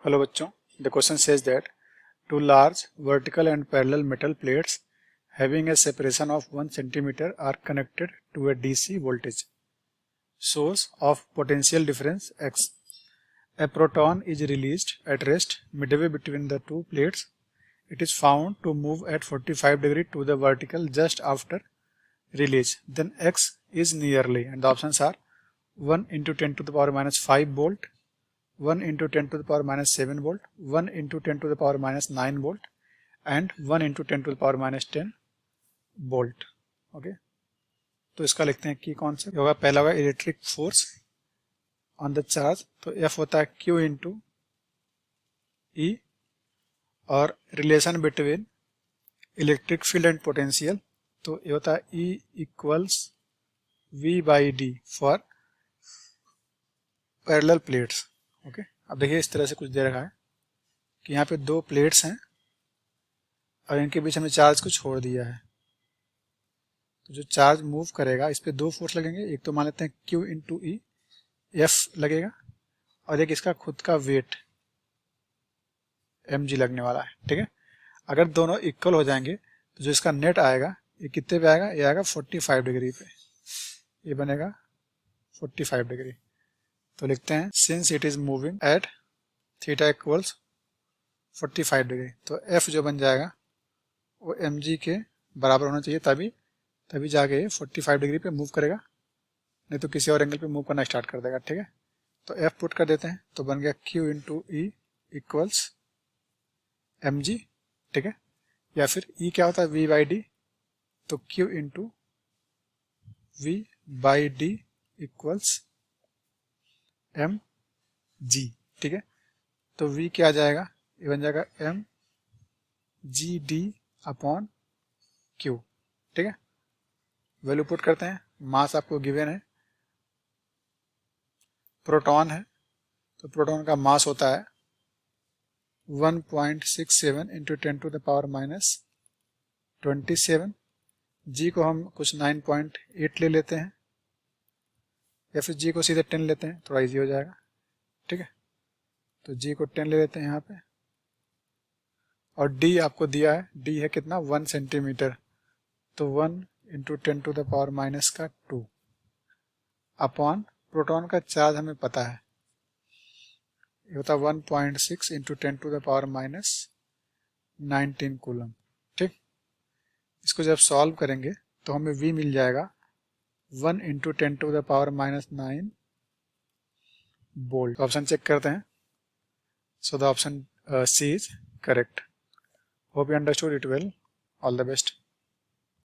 Hello बच्चों, the question says that two large vertical and parallel metal plates having a separation of 1 centimeter are connected to a DC voltage source of potential difference X. A proton is released at rest midway between the two plates. It is found to move at 45 degree to the vertical just after release. Then X is nearly, and the options are 1 into 10 to the power minus 5 volt, 1 into 10 to the power minus 7 volt, 1 into 10 to the power minus 9 volt, and 1 into 10 to the power minus 10 volt. Okay, तो इसका लिखते हैं की कौन सा होगा। पहला होगा electric force on the charge, तो एफ होता है क्यू इंटू ई, और relation between electric field and potential, तो ये होता है E equals we by D for parallel plates. Okay, अब देखिए इस तरह से कुछ दे रखा है कि यहाँ पे दो प्लेट्स हैं और इनके बीच हमने चार्ज को छोड़ दिया है, तो जो चार्ज मूव करेगा इस पे दो फोर्स लगेंगे। एक तो मान लेते हैं Q इंटू ई, एफ लगेगा, और एक इसका खुद का वेट mg लगने वाला है। ठीक है, अगर दोनों इक्वल हो जाएंगे तो जो इसका नेट आएगा ये कितने पे आएगा, ये आएगा 45 डिग्री पे, ये बनेगा 45 डिग्री। तो लिखते हैं since it is moving at theta equals 45 degree, तो एफ जो बन जाएगा वो mg के बराबर होना चाहिए, तभी जाके 45 डिग्री पे मूव करेगा, नहीं तो किसी और एंगल पे मूव करना स्टार्ट कर देगा। ठीक है, तो एफ पुट कर देते हैं, तो बन गया Q into E equals mg। ठीक है, या फिर E क्या होता है V बाई डी, तो Q into V by D equals mg। ठीक है, तो V क्या आ जाएगा, ये बन जाएगा mg d अपॉन Q। ठीक है, वैल्यू पुट करते हैं। मास आपको गिवन है, प्रोटॉन है, तो प्रोटॉन का मास होता है 1.67 into 10 to the power minus 27। G को हम कुछ 9.8 ले लेते हैं, या फिर जी को सीधे 10 लेते हैं, थोड़ा इजी हो जाएगा। ठीक है, तो जी को 10 ले लेते हैं यहाँ पे, और डी आपको दिया है, डी है कितना 1 सेंटीमीटर, तो 1 into 10 to the power minus का 2 अपॉन प्रोटॉन का चार्ज हमें पता है, ये होता है 1.6 into 10 to the power minus 19 coulomb. ठीक, इसको जब सॉल्व करेंगे तो हमें V मिल जाएगा 1 into 10 to the power minus 9 volt. Option check करते हैं। So the option C is correct. Hope you understood it well. All the best.